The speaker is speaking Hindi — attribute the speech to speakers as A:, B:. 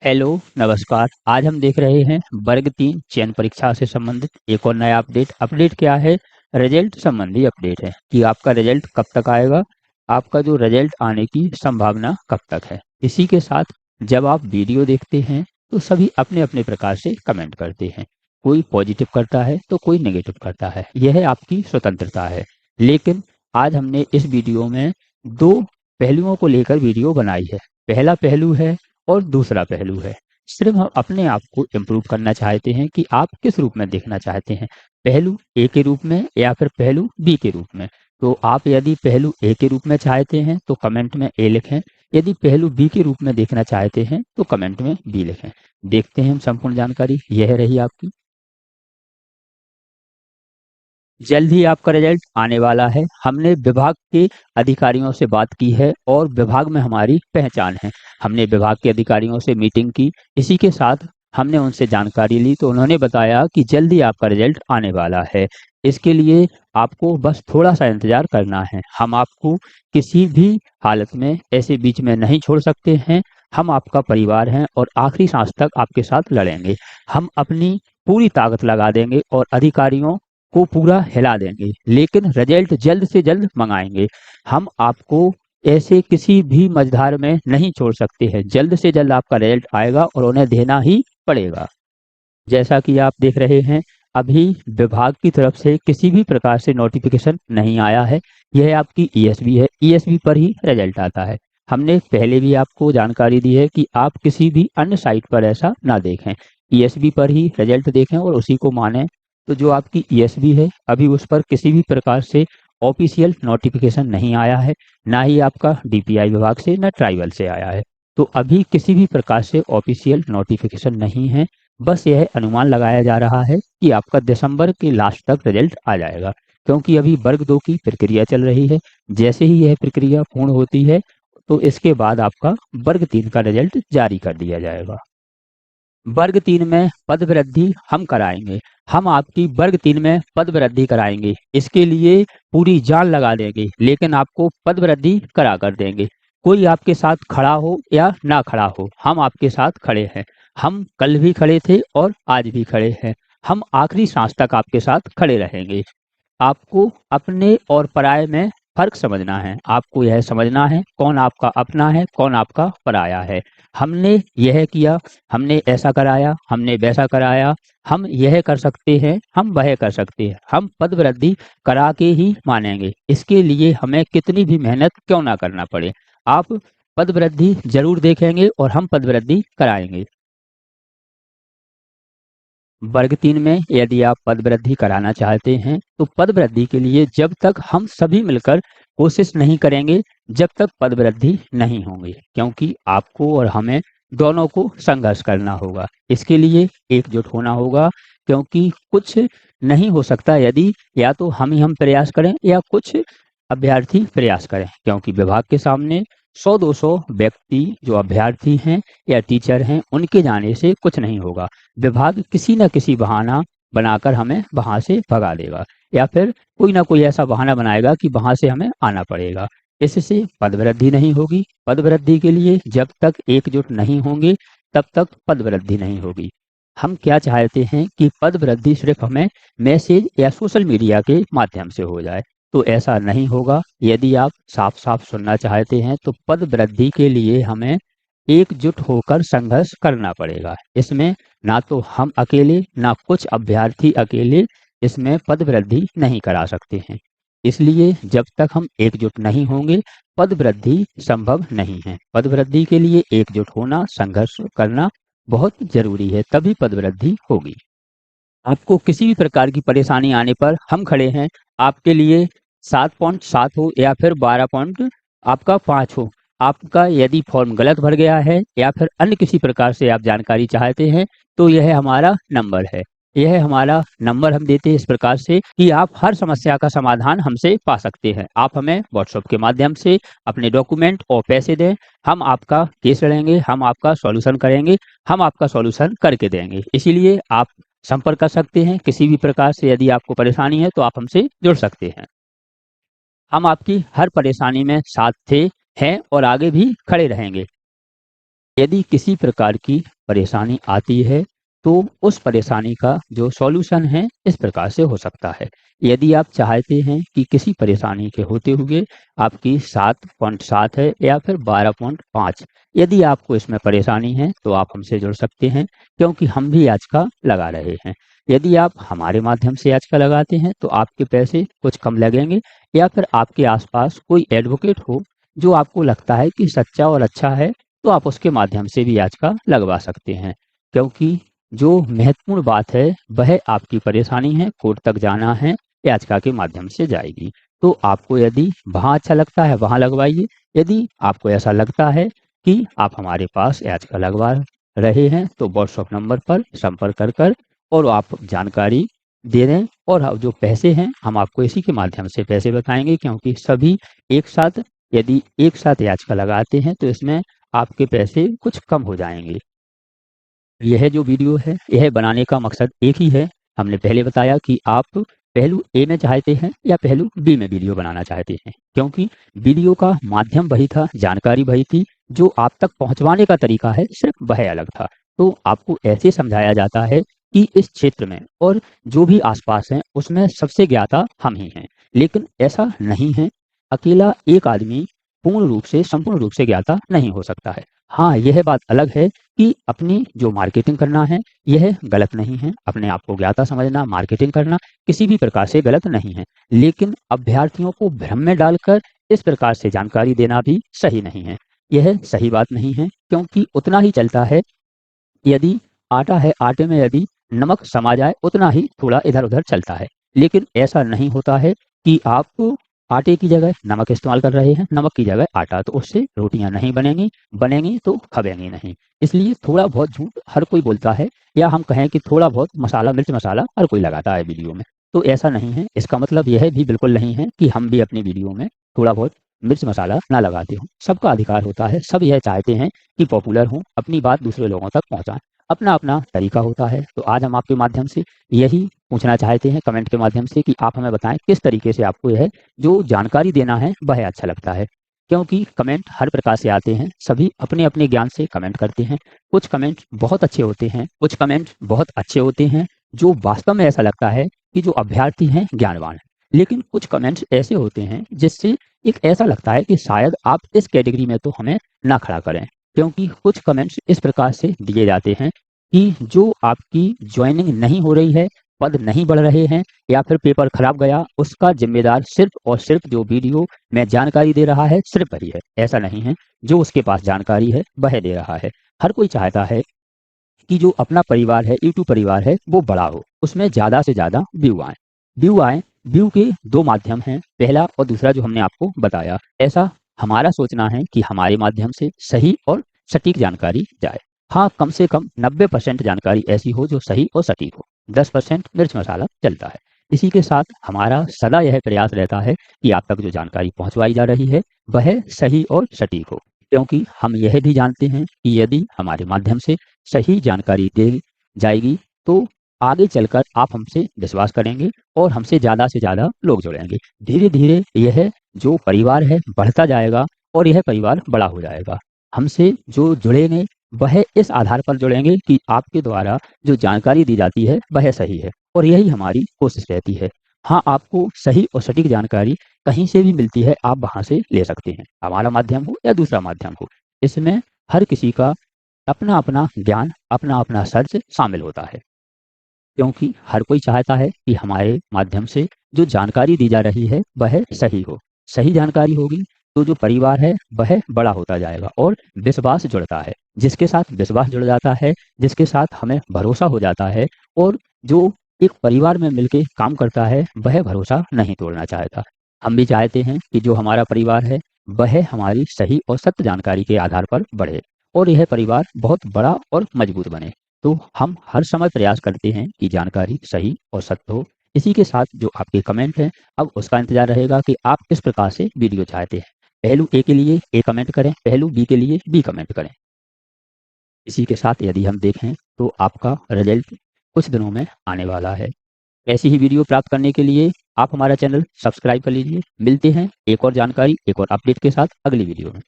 A: हेलो, नमस्कार। आज हम देख रहे हैं वर्ग 3 चयन परीक्षा से संबंधित एक और नया अपडेट। अपडेट क्या है? रिजल्ट संबंधी अपडेट है कि आपका रिजल्ट कब तक आएगा, आपका जो रिजल्ट आने की संभावना कब तक है। इसी के साथ जब आप वीडियो देखते हैं तो सभी अपने-अपने प्रकार से कमेंट करते हैं। कोई पॉजिटिव करता है तो कोई नेगेटिव करता है। यह आपकी स्वतंत्रता है। लेकिन आज हमने इस वीडियो में 2 पहलुओं को लेकर वीडियो बनाई है। पहला पहलू है और दूसरा पहलू है। सिर्फ हम अपने आप को इम्प्रूव करना चाहते हैं कि आप किस रूप में देखना चाहते हैं, पहलू ए के रूप में या फिर पहलू बी के रूप में। तो आप यदि पहलू ए के रूप में चाहते हैं तो कमेंट में ए लिखें, यदि पहलू बी के रूप में देखना चाहते हैं तो कमेंट में बी लिखें। देखते हैं हम संपूर्ण जानकारी। यह रही आपकी। जल्द ही आपका रिजल्ट आने वाला है। हमने विभाग के अधिकारियों से बात की है और विभाग में हमारी पहचान है। हमने विभाग के अधिकारियों से मीटिंग की। इसी के साथ हमने उनसे जानकारी ली तो उन्होंने बताया कि जल्द ही आपका रिजल्ट आने वाला है। इसके लिए आपको बस थोड़ा-सा इंतज़ार करना है। हम आपको किसी भी हालत में ऐसे बीच में नहीं छोड़ सकते हैं। हम आपका परिवार हैं और आखिरी साँस तक आपके साथ लड़ेंगे। हम अपनी पूरी ताकत लगा देंगे और अधिकारियों को पूरा हिला देंगे, लेकिन रिजल्ट जल्द से जल्द मंगाएँगे। हम आपको ऐसे किसी भी मझधार में नहीं छोड़ सकते हैं। जल्द से जल्द आपका रिजल्ट आएगा और उन्हें देना ही पड़ेगा। जैसा कि आप देख रहे हैं, अभी विभाग की तरफ से किसी भी प्रकार से नोटिफ़िकेशन नहीं आया है। यह आपकी ईएसबी है, ईएसबी पर ही रिजल्ट आता है। हमने पहले भी आपको जानकारी दी है कि आप किसी भी अन्य साइट पर ऐसा ना देखें। ईएसबी पर ही रिजल्ट देखें और उसी को मानें। तो जो आपकी ईएसबी है, अभी उस पर किसी भी प्रकार से ऑफ़िशियल नोटिफ़िकेशन नहीं आया है, ना ही आपका डीपीआई विभाग से, ना ट्राइबल से आया है। तो अभी किसी भी प्रकार से ऑफ़िशियल नोटिफ़िकेशन नहीं है। बस यह अनुमान लगाया जा रहा है कि आपका दिसंबर के लास्ट तक रिजल्ट आ जाएगा, क्योंकि अभी वर्ग 2 की प्रक्रिया चल रही है। जैसे ही यह प्रक्रिया पूर्ण होती है, तो इसके बाद आपका वर्ग 3 का रिजल्ट जारी कर दिया जाएगा। वर्ग 3 में पद वृद्धि हम कराएँगे। हम आपकी वर्ग 3 में पद वृद्धि कराएँगे। इसके लिए पूरी जान लगा देंगे, लेकिन आपको पद वृद्धि करा कर देंगे। कोई आपके साथ खड़ा हो या ना खड़ा हो, हम आपके साथ खड़े हैं। हम कल भी खड़े थे और आज भी खड़े हैं। हम आखिरी साँस तक आपके साथ खड़े रहेंगे। आपको अपने और पराये में फ़र्क समझना है। आपको यह समझना है कौन आपका अपना है, कौन आपका पराया है। हमने यह किया, हमने ऐसा कराया, हमने वैसा कराया, हम यह कर सकते हैं, हम वह कर सकते हैं। हम पद वृद्धि करा के ही मानेंगे। इसके लिए हमें कितनी भी मेहनत क्यों ना करना पड़े। आप पद वृद्धि ज़रूर देखेंगे और हम पद वृद्धि कराएँगे। वर्ग 3 में यदि आप पद वृद्धि कराना चाहते हैं, तो पद वृद्धि के लिए जब तक हम सभी मिलकर कोशिश नहीं करेंगे, जब तक पद वृद्धि नहीं होंगी, क्योंकि आपको और हमें दोनों को संघर्ष करना होगा। इसके लिए एकजुट होना होगा, क्योंकि कुछ नहीं हो सकता यदि या तो हम प्रयास करें या कुछ अभ्यर्थी प्रयास करें, क्योंकि विभाग के सामने 100-200 व्यक्ति जो अभ्यर्थी हैं या टीचर हैं, उनके जाने से कुछ नहीं होगा। विभाग किसी न किसी बहाना बनाकर हमें वहाँ से भगा देगा या फिर कोई ना कोई ऐसा बहाना बनाएगा कि वहाँ से हमें आना पड़ेगा। इससे पद वृद्धि नहीं होगी। पद वृद्धि के लिए जब तक एकजुट नहीं होंगे, तब तक पद वृद्धि नहीं होगी। हम क्या चाहते हैं कि पद वृद्धि सिर्फ हमें मैसेज या सोशल मीडिया के माध्यम से हो जाए, तो ऐसा नहीं होगा। यदि आप साफ-साफ सुनना चाहते हैं, तो पद वृद्धि के लिए हमें एकजुट होकर संघर्ष करना पड़ेगा। इसमें ना तो हम अकेले, ना कुछ अभ्यर्थी अकेले इसमें पद वृद्धि नहीं करा सकते हैं। इसलिए जब तक हम एकजुट नहीं होंगे, पद वृद्धि संभव नहीं है। पद वृद्धि के लिए एकजुट होना, संघर्ष करना बहुत ज़रूरी है, तभी पद वृद्धि होगी। आपको किसी भी प्रकार की परेशानी आने पर हम खड़े हैं। आपके लिए 7.7 हो या फिर 12 पॉइंट आपका 5 हो। आपका यदि फॉर्म गलत भर गया है या फिर अन्य किसी प्रकार से आप जानकारी चाहते हैं, तो यह हमारा नंबर है। यह हमारा नंबर हम देते हैं इस प्रकार से कि आप हर समस्या का समाधान हमसे पा सकते हैं। आप हमें व्हाट्सएप के माध्यम से अपने डॉक्यूमेंट और पैसे दें। हम आपका केस लड़ेंगे, हम आपका सॉल्यूशन करेंगे, हम आपका सॉल्यूशन करके देंगे। इसीलिए आप संपर्क कर सकते हैं। किसी भी प्रकार से यदि आपको परेशानी है तो आप हमसे जुड़ सकते हैं। हम आपकी हर परेशानी में साथ थे, हैं और आगे भी खड़े रहेंगे। यदि किसी प्रकार की परेशानी आती है तो उस परेशानी का जो सॉल्यूशन है इस प्रकार से हो सकता है। यदि आप चाहते हैं कि किसी परेशानी के होते हुए आपकी 7.7 है या फिर 12.5, यदि आपको इसमें परेशानी है तो आप हमसे जुड़ सकते हैं, क्योंकि हम भी आज का लगा रहे हैं। यदि आप हमारे माध्यम से आज का लगाते हैं तो आपके पैसे कुछ कम लगेंगे, या फिर आपके आसपास कोई एडवोकेट हो जो आपको लगता है कि सच्चा और अच्छा है, तो आप उसके माध्यम से भी आज का लगवा सकते हैं। क्योंकि जो महत्वपूर्ण बात है वह आपकी परेशानी है, कोर्ट तक जाना है, याचिका के माध्यम से जाएगी। तो आपको यदि वहाँ अच्छा लगता है वहाँ लगवाइए। यदि आपको ऐसा लगता है कि आप हमारे पास याचिका लगवा रहे हैं तो व्हाट्सएप नंबर पर संपर्क कर और आप जानकारी दे दें, और जो पैसे हैं हम आपको इसी के माध्यम से पैसे बताएंगे, क्योंकि सभी एक साथ, यदि एक साथ याचिका लगाते हैं तो इसमें आपके पैसे कुछ कम हो जाएंगे। यह जो वीडियो है यह बनाने का मकसद एक ही है। हमने पहले बताया कि आप पहलू ए में चाहते हैं या पहलू बी में वीडियो बनाना चाहते हैं, क्योंकि वीडियो का माध्यम वही था, जानकारी वही थी, जो आप तक पहुंचवाने का तरीका है सिर्फ वह अलग था। तो आपको ऐसे समझाया जाता है कि इस क्षेत्र में और जो भी आसपास हैं उसमें सबसे ज्ञाता हम ही हैं, लेकिन ऐसा नहीं है। अकेला एक आदमी पूर्ण रूप से, संपूर्ण रूप से ज्ञाता नहीं हो सकता है। हाँ, यह बात अलग है कि अपनी जो मार्केटिंग करना है यह गलत नहीं है। अपने आप को ज्ञाता समझना, मार्केटिंग करना किसी भी प्रकार से गलत नहीं है, लेकिन अभ्यर्थियों को भ्रम में डालकर इस प्रकार से जानकारी देना भी सही नहीं है। यह सही बात नहीं है, क्योंकि उतना ही चलता है, यदि आटा है, आटे में यदि नमक समा जाए उतना ही थोड़ा इधर उधर चलता है। लेकिन ऐसा नहीं होता है कि आप आटे की जगह नमक इस्तेमाल कर रहे हैं, नमक की जगह आटा, तो उससे रोटियां नहीं बनेंगी, बनेंगी तो खबेंगी नहीं। इसलिए थोड़ा बहुत झूठ हर कोई बोलता है, या हम कहें कि थोड़ा बहुत मसाला, मिर्च मसाला हर कोई लगाता है वीडियो में। तो ऐसा नहीं है। इसका मतलब यह भी बिल्कुल नहीं है कि हम भी अपनी वीडियो में थोड़ा बहुत मिर्च मसाला ना लगाते हो। सबका अधिकार होता है, सब यह चाहते हैं कि पॉपुलर हो, अपनी बात दूसरे लोगों तक पहुंचाएं। अपना अपना तरीका होता है। तो आज हम आपके माध्यम से यही पूछना चाहते हैं कमेंट के माध्यम से कि आप हमें बताएं किस तरीके से आपको यह जो जानकारी देना है वह अच्छा लगता है। क्योंकि कमेंट हर प्रकार से आते हैं, सभी अपने अपने ज्ञान से कमेंट करते हैं। कुछ कमेंट बहुत अच्छे होते हैं, कुछ कमेंट बहुत अच्छे होते हैं जो वास्तव में ऐसा लगता है कि जो अभ्यर्थी हैं ज्ञानवान हैं। लेकिन कुछ कमेंट्स ऐसे होते हैं जिससे एक ऐसा लगता है कि शायद आप इस कैटेगरी में तो हमें ना खड़ा करें। क्योंकि कुछ कमेंट्स इस प्रकार से दिए जाते हैं कि जो आपकी ज्वाइनिंग नहीं हो रही है, पद नहीं बढ़ रहे हैं, या फिर पेपर खराब गया, उसका जिम्मेदार सिर्फ और सिर्फ जो वीडियो में जानकारी दे रहा है सिर्फ वही है। ऐसा नहीं है, जो उसके पास जानकारी है वह दे रहा है। हर कोई चाहता है कि जो अपना परिवार है, यूट्यूब परिवार है, वो बड़ा हो, उसमें ज्यादा से ज्यादा व्यू आए। व्यू आए, व्यू के दो माध्यम हैं, पहला और दूसरा जो हमने आपको बताया। ऐसा हमारा सोचना है कि हमारे माध्यम से सही और सटीक जानकारी जाए। हाँ, कम से कम 90% जानकारी ऐसी हो जो सही और सटीक हो, 10% मिर्च मसाला चलता है। इसी के साथ हमारा सदा यह प्रयास रहता है कि आप तक जो जानकारी पहुंचवाई जा रही है वह सही और सटीक हो। क्योंकि हम यह भी जानते हैं कि यदि हमारे माध्यम से सही जानकारी दी जाएगी तो आगे चलकर आप हमसे विश्वास करेंगे और हमसे ज़्यादा से ज़्यादा लोग जुड़ेंगे। धीरे धीरे यह जो परिवार है बढ़ता जाएगा और यह परिवार बड़ा हो जाएगा। हमसे जो जुड़ेंगे वह इस आधार पर जुड़ेंगे कि आपके द्वारा जो जानकारी दी जाती है वह सही है, और यही हमारी कोशिश रहती है। हाँ, आपको सही और सटीक जानकारी कहीं से भी मिलती है, आप वहां से ले सकते हैं, हमारा माध्यम हो या दूसरा माध्यम हो। इसमें हर किसी का अपना अपना ज्ञान, अपना अपना सर्च शामिल होता है। क्योंकि हर कोई चाहता है कि हमारे माध्यम से जो जानकारी दी जा रही है वह सही हो। सही जानकारी होगी तो जो परिवार है वह बड़ा होता जाएगा और विश्वास जुड़ता है। जिसके साथ विश्वास जुड़ जाता है, जिसके साथ हमें भरोसा हो जाता है, और जो एक परिवार में मिलके काम करता है वह भरोसा नहीं तोड़ना चाहता। हम भी चाहते हैं कि जो हमारा परिवार है वह हमारी सही और सत्य जानकारी के आधार पर बढ़े और यह परिवार बहुत बड़ा और मजबूत बने। तो हम हर समय प्रयास करते हैं कि जानकारी सही और सत्य हो। इसी के साथ जो आपके कमेंट हैं, अब उसका इंतजार रहेगा कि आप किस प्रकार से वीडियो चाहते हैं। पहलू ए के लिए ए कमेंट करें, पहलू बी के लिए बी कमेंट करें। इसी के साथ यदि हम देखें तो आपका रिजल्ट कुछ दिनों में आने वाला है। ऐसी ही वीडियो प्राप्त करने के लिए आप हमारा चैनल सब्सक्राइब कर लीजिए। मिलते हैं एक और जानकारी, एक और अपडेट के साथ अगली वीडियो में।